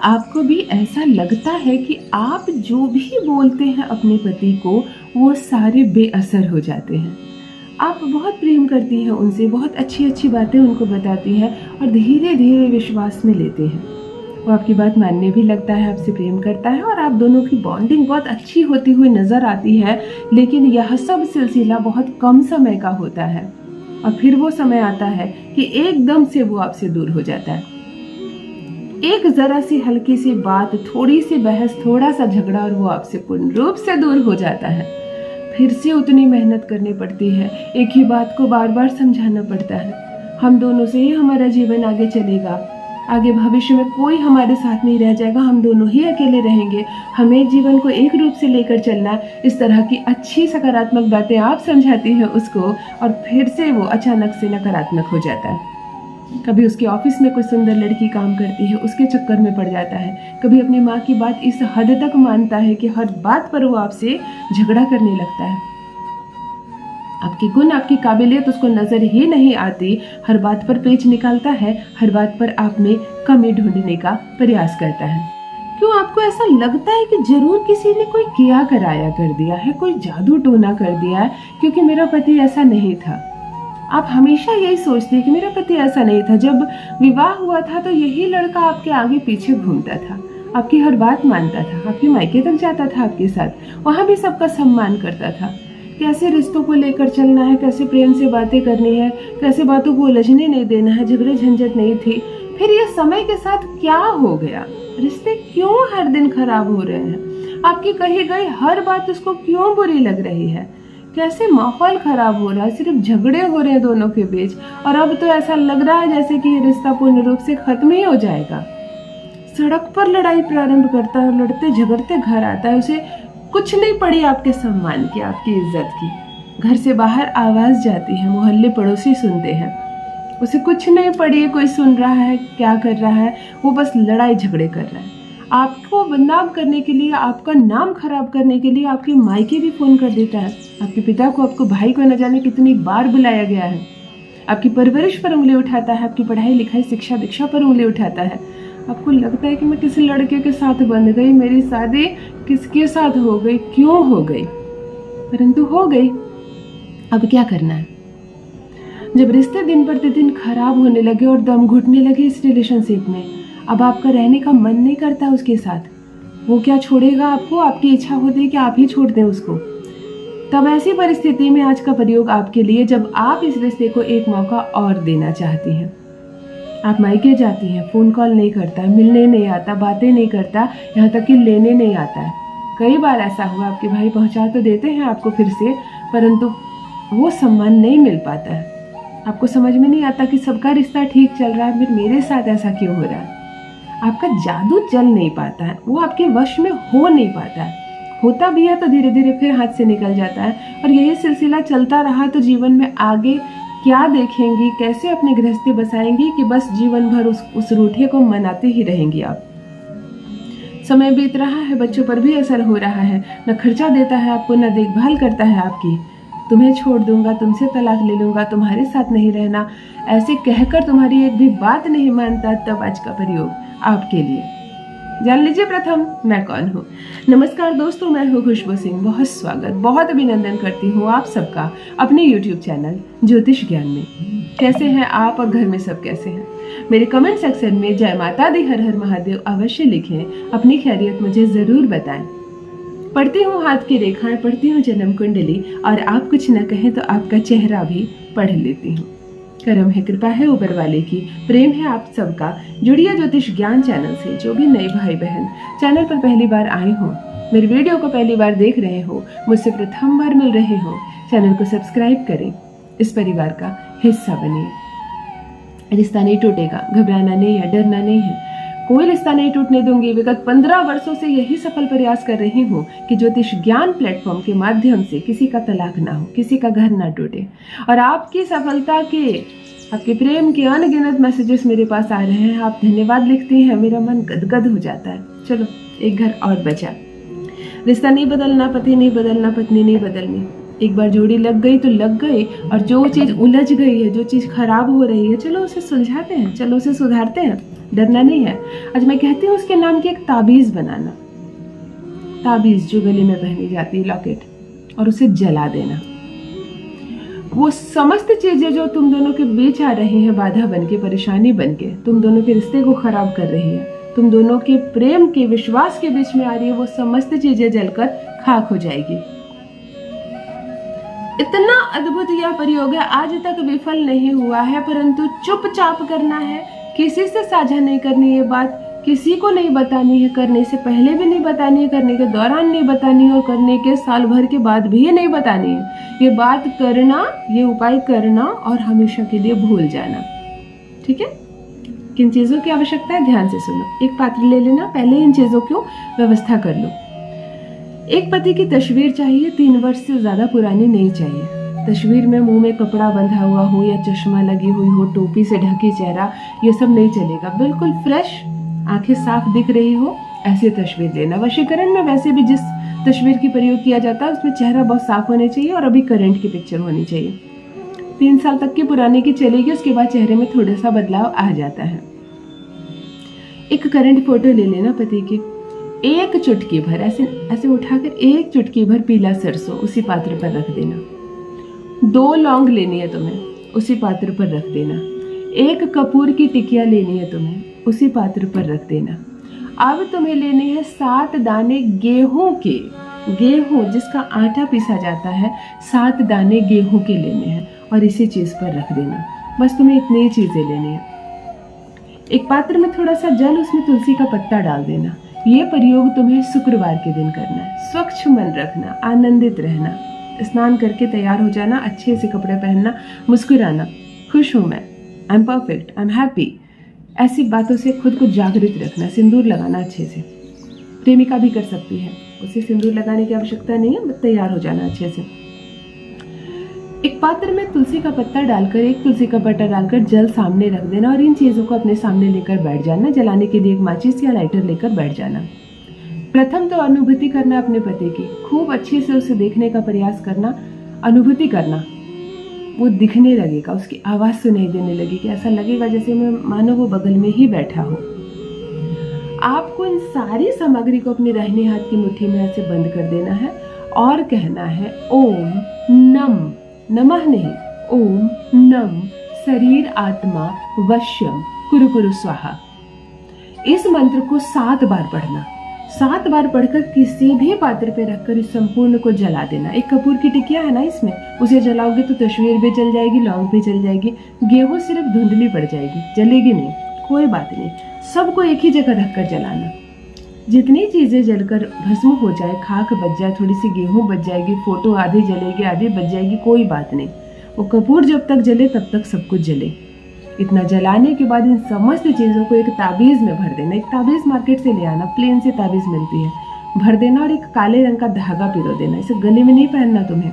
आपको भी ऐसा लगता है कि आप जो भी बोलते हैं अपने पति को वो सारे बेअसर हो जाते हैं? आप बहुत प्रेम करती हैं उनसे, बहुत अच्छी अच्छी बातें उनको बताती हैं और धीरे धीरे विश्वास में लेते हैं। वो आपकी बात मानने भी लगता है, आपसे प्रेम करता है और आप दोनों की बॉन्डिंग बहुत अच्छी होती हुई नज़र आती है। लेकिन यह सब सिलसिला बहुत कम समय का होता है और फिर वो समय आता है कि एकदम से वो आपसे दूर हो जाता है। एक जरा सी हल्की सी बात, थोड़ी सी बहस, थोड़ा सा झगड़ा और वो आपसे पूर्ण रूप से दूर हो जाता है। फिर से उतनी मेहनत करनी पड़ती है, एक ही बात को बार बार समझाना पड़ता है। हम दोनों से ही हमारा जीवन आगे चलेगा, आगे भविष्य में कोई हमारे साथ नहीं रह जाएगा, हम दोनों ही अकेले रहेंगे। हमें जीवन को एक रूप से लेकर चलना। इस तरह की अच्छी सकारात्मक बातें आप समझाती हैं उसको और फिर से वो अचानक से नकारात्मक हो जाता है। कभी उसके ऑफिस में कोई सुंदर लड़की काम करती है, उसके चक्कर में पड़ जाता है। कभी अपनी माँ की बात इस हद तक मानता है कि हर बात पर वो आपसे झगड़ा करने लगता है। आपके गुण, आपकी काबिलियत उसको नजर ही नहीं आती, हर बात पर पेच निकालता है, हर बात पर आप में कमी ढूंढने का प्रयास करता है। क्यों आपको ऐसा लगता है कि जरूर किसी ने कोई किया कराया कर दिया है, कोई जादू टोना कर दिया है, क्योंकि मेरा पति ऐसा नहीं था। आप हमेशा यही सोचते हैं कि मेरा पति ऐसा नहीं था। जब विवाह हुआ था तो यही लड़का आपके आगे पीछे घूमता था, आपकी हर बात मानता था, आपके मायके तक जाता था आपके साथ, वहाँ भी सबका सम्मान करता था। कैसे रिश्तों को लेकर चलना है, कैसे प्रेम से बातें करनी है, कैसे बातों को उलझने नहीं देना है, झगड़े झंझट नहीं थी। फिर ये समय के साथ क्या हो गया? रिश्ते क्यों हर दिन खराब हो रहे हैं? आपकी कही गई हर बात उसको क्यों बुरी लग रही है? कैसे माहौल खराब हो रहा है, सिर्फ झगड़े हो रहे हैं दोनों के बीच और अब तो ऐसा लग रहा है जैसे कि ये रिश्ता पूर्ण रूप से खत्म ही हो जाएगा। सड़क पर लड़ाई प्रारंभ करता है, लड़ते झगड़ते घर आता है, उसे कुछ नहीं पड़ी आपके सम्मान की, आपकी इज्जत की। घर से बाहर आवाज जाती है, मोहल्ले पड़ोसी सुनते हैं, उसे कुछ नहीं पड़ी, कोई सुन रहा है, क्या कर रहा है, वो बस लड़ाई झगड़े कर रहा है। आपको बदनाम करने के लिए, आपका नाम खराब करने के लिए आपके मायके भी फोन कर देता है। आपके पिता को, आपको भाई को न जाने कितनी बार बुलाया गया है। आपकी परवरिश पर उंगली उठाता है, आपकी पढ़ाई लिखाई शिक्षा दीक्षा पर उंगली उठाता है। आपको लगता है कि मैं किसी लड़के के साथ बंध गई, मेरी शादी किसके साथ हो गई, क्यों हो गई? परंतु हो गई, अब क्या करना है? जब रिश्ते दिन प्रतिदिन खराब होने लगे और दम घुटने लगे इस रिलेशनशिप में, अब आपका रहने का मन नहीं करता उसके साथ। वो क्या छोड़ेगा आपको? आपकी इच्छा होती है कि आप ही छोड़ दें उसको। तब ऐसी परिस्थिति में आज का प्रयोग आपके लिए, जब आप इस रिश्ते को एक मौका और देना चाहती हैं। आप मायके जाती हैं, फोन कॉल नहीं करता, मिलने नहीं आता, बातें नहीं करता, यहाँ तक कि लेने नहीं आता है। कई बार ऐसा हुआ, आपके भाई पहुंचा तो देते हैं आपको फिर से, परंतु वो सम्मान नहीं मिल पाता है। आपको समझ में नहीं आता कि सबका रिश्ता ठीक चल रहा है, फिर मेरे साथ ऐसा क्यों हो रहा है? आपका जादू चल नहीं पाता है, वो आपके वश में हो नहीं पाता है। होता भी है तो धीरे धीरे फिर हाथ से निकल जाता है और यही सिलसिला चलता रहा तो जीवन में आगे क्या देखेंगी, कैसे अपनी गृहस्थी बसाएंगी कि बस जीवन भर उस रूठे को मनाते ही रहेंगी आप। समय बीत रहा है, बच्चों पर भी असर हो रहा है, न खर्चा देता है आपको, न देखभाल करता है आपकी। तुम्हें छोड़ दूंगा, तुमसे तलाक ले लूंगा, तुम्हारे साथ नहीं रहना, ऐसे कहकर तुम्हारी एक भी बात नहीं मानता। तब आज का प्रयोग आपके लिए। जान लीजिए प्रथम मैं कौन हूँ। नमस्कार दोस्तों, मैं हूँ खुशबू सिंह। बहुत स्वागत, बहुत अभिनंदन करती हूँ आप सबका अपने YouTube चैनल ज्योतिष ज्ञान में। कैसे हैं आप और घर में सब कैसे हैं? मेरे कमेंट सेक्शन में जय माता दी, हर हर महादेव अवश्य लिखें, अपनी खैरियत मुझे जरूर बताएं। पढ़ती हूँ हाथ की रेखाएं, पढ़ती हूँ जन्म कुंडली और आप कुछ न कहें तो आपका चेहरा भी पढ़ लेती हूँ। करम है, कृपा है ऊपर वाले की, प्रेम है आप सबका। जुड़िए ज्योतिष ज्ञान चैनल से। जो भी नए भाई बहन चैनल पर पहली बार आए हो, मेरे वीडियो को पहली बार देख रहे हो, मुझसे प्रथम बार मिल रहे हो, चैनल को सब्सक्राइब करें, इस परिवार का हिस्सा बनिए। रिश्ता नहीं टूटेगा, घबराना नहीं है, डरना नहीं है, कोई रिश्ता नहीं टूटने दूंगी। विगत 15 वर्षों से यही सफल प्रयास कर रही हूँ कि ज्योतिष ज्ञान प्लेटफॉर्म के माध्यम से किसी का तलाक ना हो, किसी का घर ना टूटे। और आपकी सफलता के, आपके प्रेम के अनगिनत मैसेजेस मेरे पास आ रहे हैं। आप धन्यवाद लिखती हैं, मेरा मन गदगद हो जाता है। चलो, एक घर और बचा। रिश्ता नहीं बदलना, पति नहीं बदलना, पत्नी नहीं बदलनी। एक बार जोड़ी लग गई तो लग गई, और जो चीज़ उलझ गई है, जो चीज़ खराब हो रही है, चलो उसे सुलझाते हैं, चलो उसे सुधारते हैं। डरना नहीं है। आज मैं कहती हूँ उसके नाम की एक ताबीज बनाना, ताबीज जो गले में पहनी जाती है, लॉकेट, और उसे जला देना। वो समस्त चीजें जो तुम दोनों के बीच आ रही हैं बाधा बनके, परेशानी बनके, तुम दोनों के रिश्ते को खराब कर रही है, तुम दोनों के प्रेम के, विश्वास के बीच में आ रही है, वो समस्त चीजें जलकर खाक हो जाएगी। इतना अद्भुत यह प्रयोग है, आज तक विफल नहीं हुआ है, परंतु चुपचाप करना है, किसी से साझा नहीं करनी ये बात, किसी को नहीं बतानी है, करने से पहले भी नहीं बतानी है, करने के दौरान नहीं बतानी है, और करने के साल भर के बाद भी नहीं बतानी है। ये बात करना, ये उपाय करना और हमेशा के लिए भूल जाना। ठीक है? किन चीजों की आवश्यकता है ध्यान से सुनो। एक पात्र ले लेना, पहले इन चीजों को व्यवस्था कर लो। एक पति की तस्वीर चाहिए, 3 वर्ष से ज्यादा पुरानी नहीं चाहिए। तस्वीर में मुंह में कपड़ा बंधा हुआ हो या चश्मा लगी हुई हो, टोपी से ढकी चेहरा, ये सब नहीं चलेगा। बिल्कुल फ्रेश, आंखें साफ दिख रही हो, ऐसी तस्वीर लेना। वशीकरण में वैसे भी जिस तस्वीर की प्रयोग किया जाता है उसमें चेहरा बहुत साफ होना चाहिए और अभी करंट की पिक्चर होनी चाहिए। 3 साल तक की पुराने की चलेगी, उसके बाद चेहरे में थोड़ा सा बदलाव आ जाता है। एक करंट फोटो ले लेना पति की, एक चुटकी भर ऐसे ऐसे उठाकर एक चुटकी भर पीला सरसों उसी पात्र पर रख देना। 2 लौंग लेनी है तुम्हें, उसी पात्र पर रख देना। 1 कपूर की टिकिया लेनी है तुम्हें, उसी पात्र पर रख देना। अब तुम्हें लेने हैं 7 दाने गेहूं के, गेहूं जिसका आटा पीसा जाता है, 7 दाने गेहूं के लेने हैं और इसी चीज पर रख देना। बस तुम्हें इतनी ही चीजें लेनी है। एक पात्र में थोड़ा सा जल, उसमें तुलसी का पत्ता डाल देना। ये प्रयोग तुम्हें शुक्रवार के दिन करना है। स्वच्छ मन रखना, आनंदित रहना, स्नान करके तैयार हो जाना, अच्छे से कपड़े पहनना, मुस्कुराना, खुश हूं मैं, I am perfect, I am happy, ऐसी बातों से खुद को जागृत रखना। सिंदूर लगाना अच्छे से, प्रेमिका भी कर सकती है, उसे सिंदूर लगाने की आवश्यकता नहीं है, तैयार हो जाना अच्छे से। एक पात्र में तुलसी का पत्ता डालकर, एक तुलसी का पत्ता डालकर जल सामने रख देना और इन चीजों को अपने सामने लेकर बैठ जाना। जलाने के लिए एक माचिस या लाइटर लेकर बैठ जाना। प्रथम तो अनुभूति करना अपने पति की, खूब अच्छे से उसे देखने का प्रयास करना, अनुभूति करना। वो दिखने लगेगा, उसकी आवाज सुनाई देने लगेगी, ऐसा लगेगा जैसे मैं मानो वो बगल में ही बैठा हो। आपको इन सारी सामग्री को अपने दाहिने हाथ की मुट्ठी में ऐसे बंद कर देना है और कहना है ओम नम, नमः नहीं, ओम नम शरीर आत्मा वश्यम कुरु कुरु स्वाहा। इस मंत्र को 7 बार पढ़ना। 7 बार पढ़कर किसी भी पात्र पे रखकर इस संपूर्ण को जला देना। एक कपूर की टिकिया है ना इसमें, उसे जलाओगे तो तस्वीर भी जल जाएगी, लौंग भी जल जाएगी, गेहूं सिर्फ धुंधली पड़ जाएगी, जलेगी नहीं, कोई बात नहीं। सबको एक ही जगह रखकर जलाना। जितनी चीजें जलकर भस्म हो जाए, खाक बच जाए, थोड़ी सी गेहूं बच जाएगी, फोटो आधी जलेगी, आधी बच जाएगी, कोई बात नहीं। वो कपूर जब तक जले तब तक सब कुछ जले। इतना जलाने के बाद इन समस्त चीजों को एक ताबीज में भर देना। एक ताबीज मार्केट से ले आना, प्लेन से ताबीज मिलती है, भर देना और एक काले रंग का धागा पिरो देना। इसे गले में नहीं पहनना तुम्हें।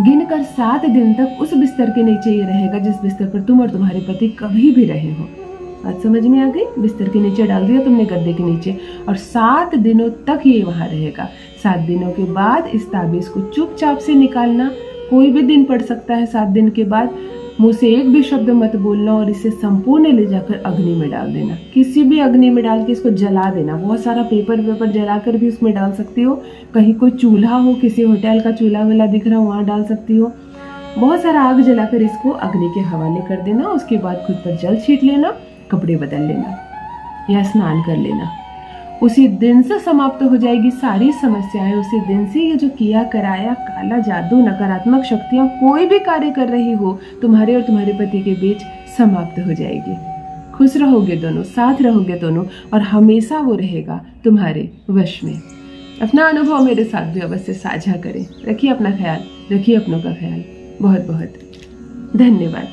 गिनकर 7 दिन तक उस बिस्तर के नीचे ये रहेगा जिस बिस्तर पर तुम और तुम्हारे पति कभी भी रहे हो। बात समझ में आ गई? बिस्तर के नीचे डाल दिया तुमने, गद्दे के नीचे, और 7 दिनों तक ये वहां रहेगा। 7 दिनों के बाद इस ताबीज को चुपचाप से निकालना। कोई भी दिन पड़ सकता है 7 दिन के बाद। मुंह से एक भी शब्द मत बोलना और इसे संपूर्ण ले जाकर अग्नि में डाल देना। किसी भी अग्नि में डाल के इसको जला देना। बहुत सारा पेपर जलाकर भी उसमें डाल सकती हो। कहीं कोई चूल्हा हो, किसी होटल का चूल्हा वाला दिख रहा हो, वहां डाल सकती हो। बहुत सारा आग जलाकर इसको अग्नि के हवाले कर देना। उसके बाद खुद पर जल छीट लेना, कपड़े बदल लेना या स्नान कर लेना। उसी दिन से समाप्त हो जाएगी सारी समस्याएं। उसी दिन से ये जो किया कराया काला जादू, नकारात्मक शक्तियां कोई भी कार्य कर रही हो तुम्हारे और तुम्हारे पति के बीच समाप्त हो जाएगी। खुश रहोगे दोनों, साथ रहोगे दोनों, और हमेशा वो रहेगा तुम्हारे वश में। अपना अनुभव मेरे साथ भी अवश्य साझा करें। रखिए अपना ख्याल, रखिए अपनों का ख्याल। बहुत बहुत धन्यवाद।